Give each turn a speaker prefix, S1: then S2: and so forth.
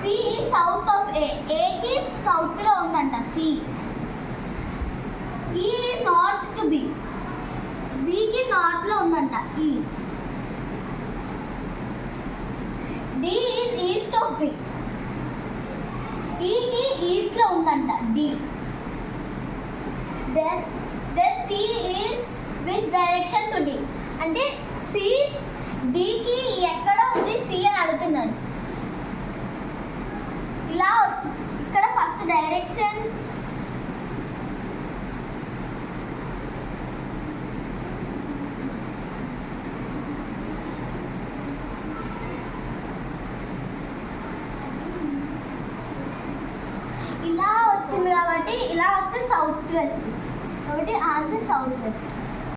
S1: C is south of A, ఏకి సౌత్లో ఉందంట C. E is north to B, బికి నార్త్లో ఉందంట E. D is east of B, ఈకి ఈస్ట్లో ఉందంట D. Then C is which direction to D, అంటే సి డికి ఎక్కడ ఉంది సి అని అడుగుతున్నాడు. ఇలా వస్తుంది ఇక్కడ ఫస్ట్ డైరెక్షన్స్. ఇలా వచ్చింది కాబట్టి ఇలా వస్తే సౌత్ వెస్ట్, కాబట్టి ఆన్సర్ సౌత్ వెస్ట్.